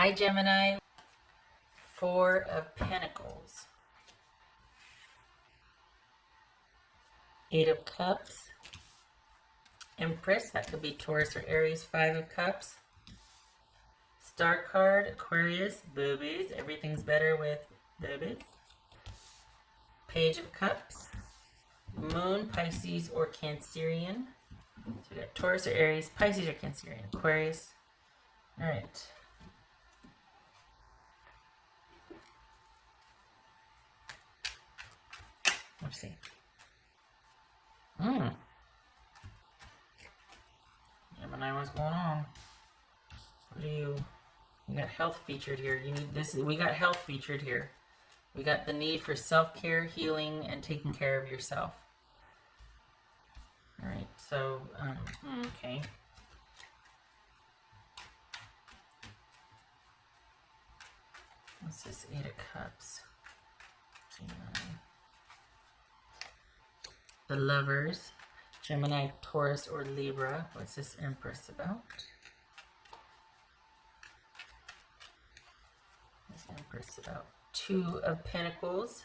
Hi, Gemini. Four of Pentacles. Eight of Cups. Empress, that could be Taurus or Aries. Five of Cups. Star card, Aquarius, boobies. Everything's better with boobies. Page of Cups. Moon, Pisces or Cancerian. So we got Taurus or Aries, Pisces or Cancerian, Aquarius. All right. Let's see. Gemini, what's going on? What do you got health featured here. You need this. We got health featured here. We got the need for self-care, healing, and taking care of yourself. All right. So, okay. What's this? Eight of Cups. Gemini. The Lovers. Gemini, Taurus, or Libra. What's this Empress about? This Empress about Two of Pentacles.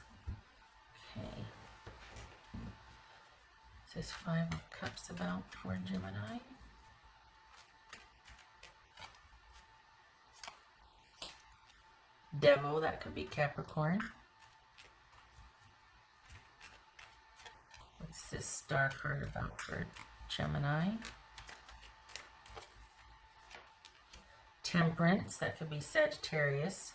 Okay. What's this Five of Cups about for Gemini? Devil, that could be Capricorn. What's this Star card about for Gemini? Temperance, that could be Sagittarius.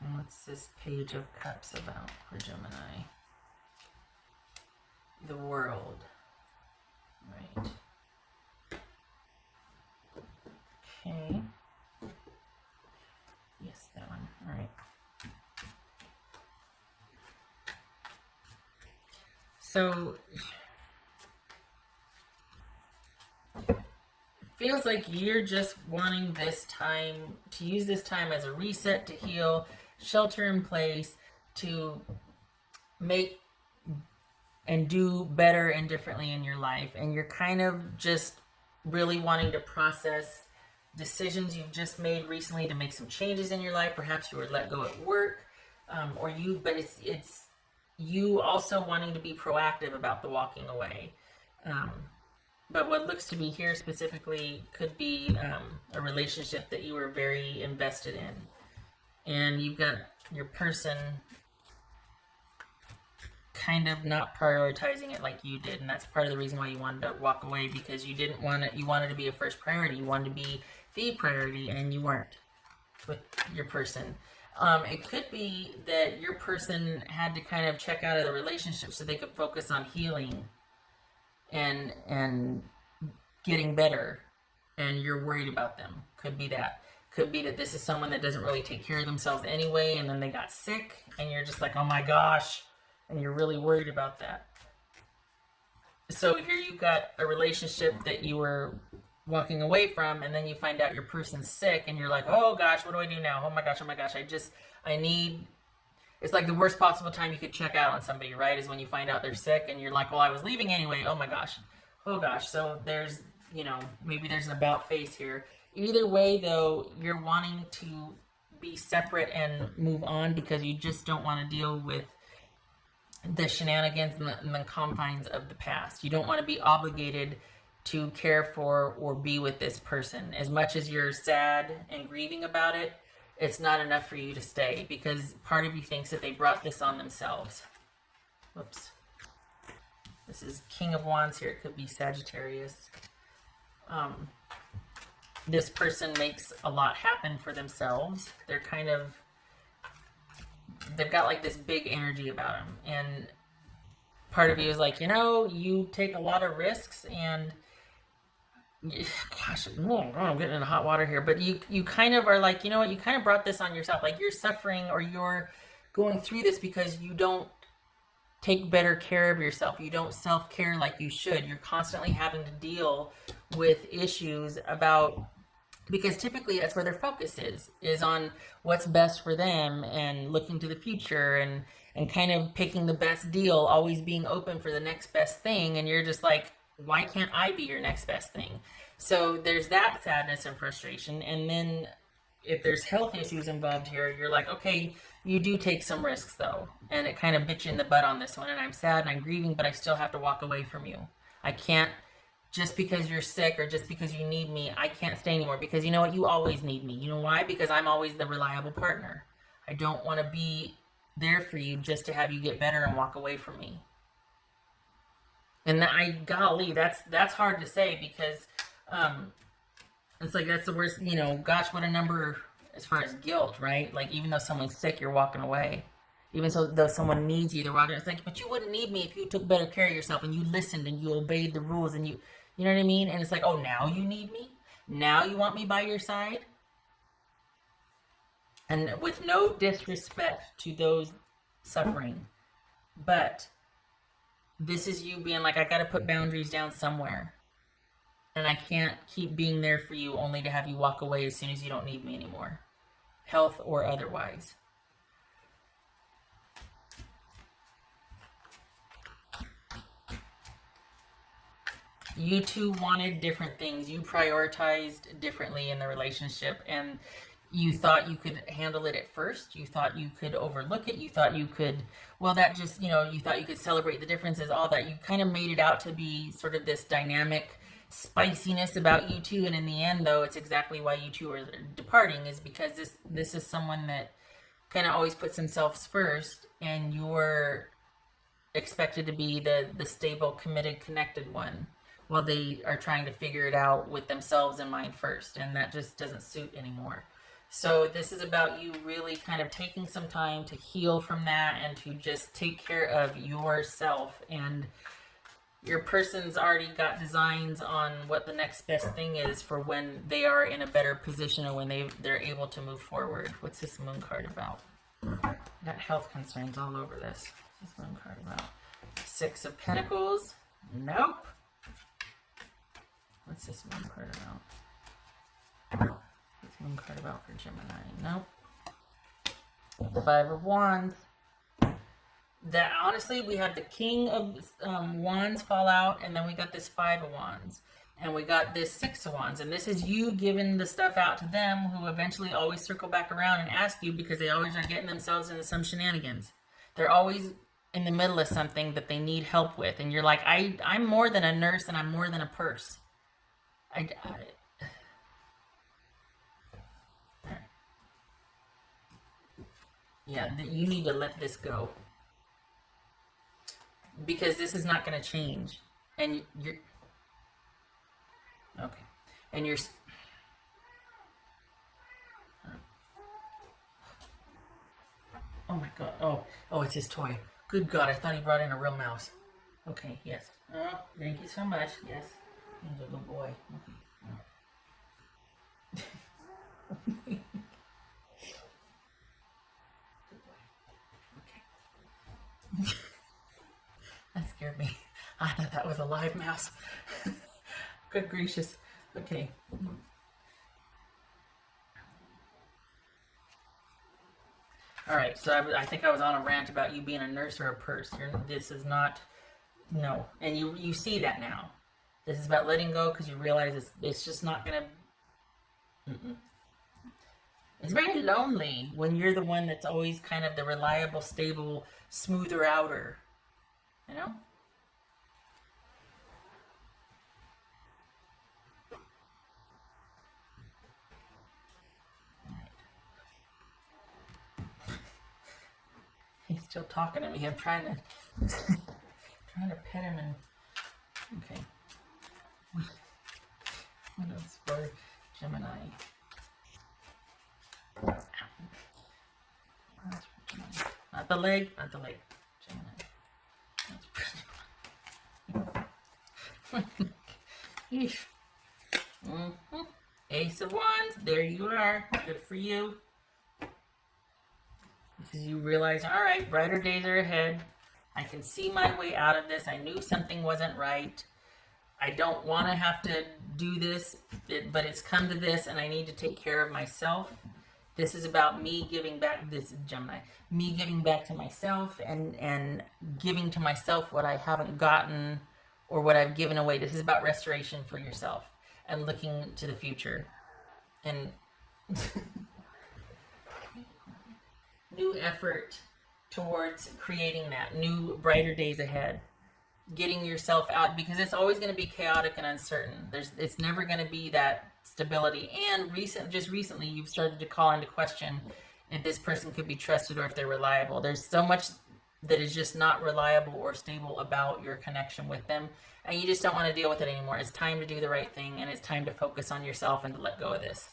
And what's this Page of Cups about for Gemini? The World. Right. Okay. Yes, that one. All right. So, it feels like you're just wanting this time, to use this time as a reset, to heal, shelter in place, to make and do better and differently in your life. And you're kind of just really wanting to process decisions you've just made recently to make some changes in your life. Perhaps you were let go at work, but it's you also wanting to be proactive about the walking away. But what looks to be here specifically could be a relationship that you were very invested in. And you've got your person kind of not prioritizing it like you did. And that's part of the reason why you wanted to walk away, because you didn't want it. You wanted to be a first priority. You wanted to be the priority, and you weren't with your person. It could be that your person had to kind of check out of the relationship so they could focus on healing and getting better, and you're worried about them. Could be that. Could be that this is someone that doesn't really take care of themselves anyway, and then they got sick, and you're just like, oh my gosh, and you're really worried about that. So here you've got a relationship that you were walking away from, and then you find out your person's sick, and you're like, oh gosh, what do I do now? Oh my gosh, it's like the worst possible time you could check out on somebody, right? Is when you find out they're sick, and you're like, well, I was leaving anyway. Oh my gosh. Oh gosh. So there's, maybe there's an about face here. Either way, though, you're wanting to be separate and move on because you just don't want to deal with the shenanigans and the confines of the past. You don't want to be obligated to care for or be with this person. As much as you're sad and grieving about it, it's not enough for you to stay, because part of you thinks that they brought this on themselves. Whoops. This is King of Wands here. It could be Sagittarius. This person makes a lot happen for themselves. They're they've got like this big energy about them. And part of you is like, you take a lot of risks, and gosh, I'm getting into hot water here, but you kind of are like, you know what, you kind of brought this on yourself. Like, you're suffering, or you're going through this because you don't take better care of yourself. You don't self-care like you should. You're constantly having to deal with issues because typically that's where their focus is on what's best for them, and looking to the future, and kind of picking the best deal, always being open for the next best thing. And you're just like, why can't I be your next best thing? So there's that sadness and frustration. And then if there's health issues involved here, you're like, okay, you do take some risks though. And it kind of bit you in the butt on this one. And I'm sad and I'm grieving, but I still have to walk away from you. I can't, just because you're sick or just because you need me, I can't stay anymore. Because you know what? You always need me. You know why? Because I'm always the reliable partner. I don't want to be there for you just to have you get better and walk away from me. And golly, that's hard to say, because it's like, that's the worst, you know, gosh, what a number as far as guilt, right? Like, even though someone's sick, you're walking away. Even though someone needs you, they're walking. It's like, but you wouldn't need me if you took better care of yourself and you listened and you obeyed the rules and you know what I mean? And it's like, oh, now you need me? Now you want me by your side? And with no disrespect to those suffering, but this is you being like, I got to put boundaries down somewhere. And I can't keep being there for you only to have you walk away as soon as you don't need me anymore, health or otherwise. You two wanted different things. You prioritized differently in the relationship, and you thought you could handle it at first. You thought you could overlook it. You thought you could, well, that just, you know, you thought you could celebrate the differences, all that. You kind of made it out to be sort of this dynamic spiciness about you two. And in the end, though, it's exactly why you two are departing, is because this is someone that kind of always puts themselves first, and you're expected to be the stable, committed, connected one, while they are trying to figure it out with themselves in mind first. And that just doesn't suit anymore. So this is about you really kind of taking some time to heal from that and to just take care of yourself. And your person's already got designs on what the next best thing is for when they are in a better position, or when they're able to move forward. What's this moon card about? Got health concerns all over this. What's this moon card about? Six of Pentacles. Nope. What's this moon card about? What's this moon card about for Gemini? Nope. The Five of Wands. That, honestly, we had the King of Wands fall out, and then we got this Five of Wands, and we got this Six of Wands. And this is you giving the stuff out to them, who eventually always circle back around and ask you, because they always are getting themselves into some shenanigans. They're always in the middle of something that they need help with, and you're like, I'm more than a nurse, and I'm more than a purse. Yeah, you need to let this go, because this is not going to change. And you're okay, and you're oh my god, oh, it's his toy. Good God, I thought he brought in a real mouse. Okay, yes. Oh, thank you so much. Yes. He's a good boy. Okay. Okay. That scared me. I thought that was a live mouse. Good gracious. Okay. All right. So I think I was on a rant about you being a nurse or a purse. This is not. No. And you see that now. This is about letting go, because you realize it's just not gonna. It's very lonely when you're the one that's always kind of the reliable, stable, smoother outer. You know? He's still talking to me. I'm trying to pet him and. Okay. What else for Gemini? Not the leg, not the leg. Gemini. Ace of Wands, there you are. Good for you. Because you realize, all right, brighter days are ahead. I can see my way out of this. I knew something wasn't right. I don't want to have to do this, but it's come to this, and I need to take care of myself. This is about me giving back, this is Gemini, me giving back to myself and giving to myself what I haven't gotten or what I've given away. This is about restoration for yourself. and looking to the future. And new effort towards creating that, new brighter days ahead. Getting yourself out, because it's always going to be chaotic and uncertain. It's never going to be that stability. And just recently, you've started to call into question if this person could be trusted or if they're reliable. There's so much that is just not reliable or stable about your connection with them, and you just don't want to deal with it anymore. It's time to do the right thing, and it's time to focus on yourself and to let go of this.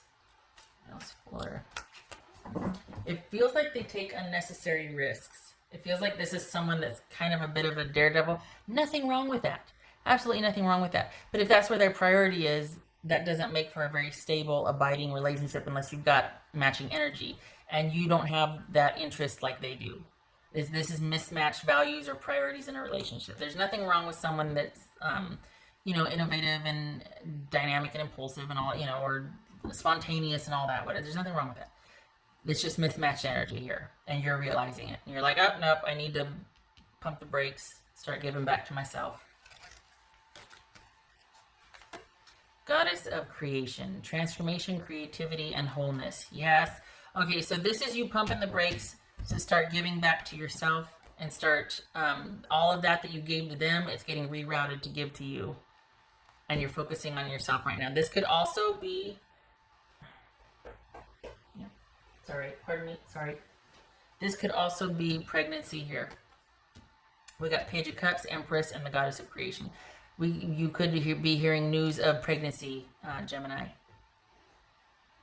It feels like they take unnecessary risks. It feels like this is someone that's kind of a bit of a daredevil. Nothing wrong with that. Absolutely nothing wrong with that. But if that's where their priority is, that doesn't make for a very stable, abiding relationship unless you've got matching energy and you don't have that interest like they do. This is mismatched values or priorities in a relationship. There's nothing wrong with someone that's, innovative and dynamic and impulsive and all, or spontaneous and all that. But there's nothing wrong with that. It's just mismatched energy here, and you're realizing it. And you're like, oh, nope, I need to pump the brakes, start giving back to myself. Goddess of creation, transformation, creativity, and wholeness. Yes. Okay, so this is you pumping the brakes to start giving back to yourself and start all of that you gave to them, it's getting rerouted to give to you. And you're focusing on yourself right now. This could also be... Sorry, pardon me, sorry. This could also be pregnancy here. We got Page of Cups, Empress, and the Goddess of Creation. You could be hearing news of pregnancy, Gemini.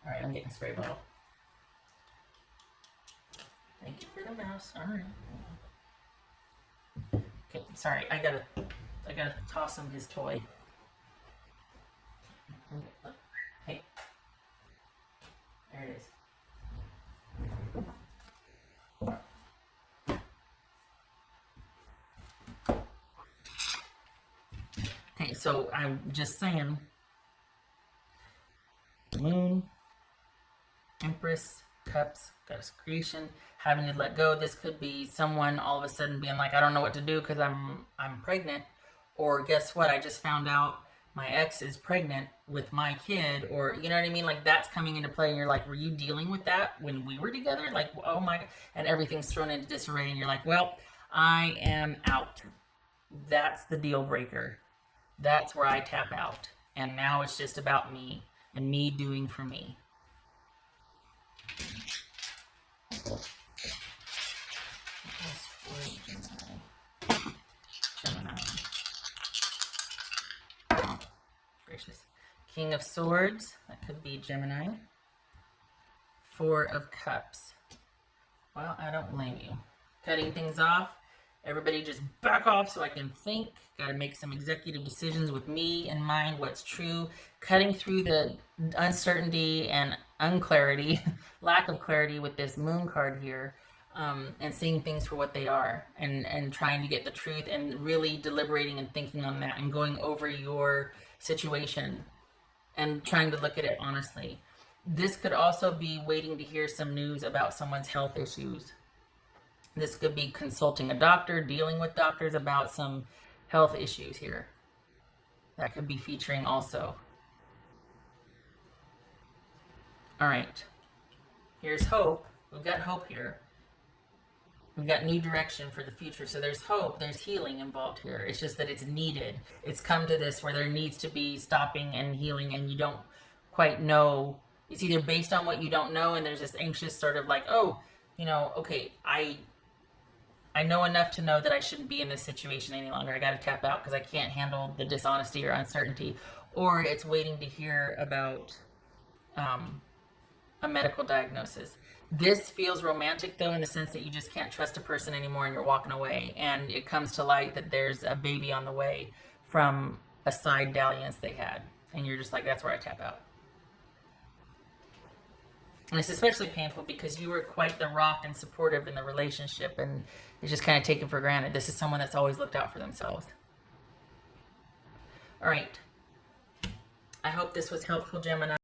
All right, I'm getting a spray bottle. Thank you for the mouse. All right. Okay, sorry, I gotta toss him his toy. Hey, there it is. Okay, so I'm just saying, Moon, Empress, Cups, Goddess of Creation, having to let go. This could be someone all of a sudden being like, I don't know what to do because I'm pregnant, or guess what? I just found out my ex is pregnant with my kid, or you know what I mean? Like that's coming into play, and you're like, were you dealing with that when we were together? Like, oh my, and everything's thrown into disarray, and you're like, well, I am out. That's the deal breaker. That's where I tap out. And now it's just about me and me doing for me. Gemini. Gracious. King of Swords. That could be Gemini. Four of Cups. Well, I don't blame you. Cutting things off. Everybody just back off so I can think. Got to make some executive decisions with me in mind, what's true. Cutting through the uncertainty and unclarity, lack of clarity with this moon card here, and seeing things for what they are, and trying to get the truth and really deliberating and thinking on that and going over your situation and trying to look at it honestly. This could also be waiting to hear some news about someone's health issues. This could be consulting a doctor, dealing with doctors about some health issues here. That could be featuring also. All right. Here's hope. We've got hope here. We've got new direction for the future. So there's hope. There's healing involved here. It's just that it's needed. It's come to this where there needs to be stopping and healing, and you don't quite know. It's either based on what you don't know, and there's this anxious sort of like, oh, okay, I know enough to know that I shouldn't be in this situation any longer. I got to tap out because I can't handle the dishonesty or uncertainty. Or it's waiting to hear about a medical diagnosis. This feels romantic, though, in the sense that you just can't trust a person anymore and you're walking away. And it comes to light that there's a baby on the way from a side dalliance they had. And you're just like, that's where I tap out. And it's especially painful because you were quite the rock and supportive in the relationship, and it's just kind of taken for granted. This is someone that's always looked out for themselves. All right. I hope this was helpful, Gemini.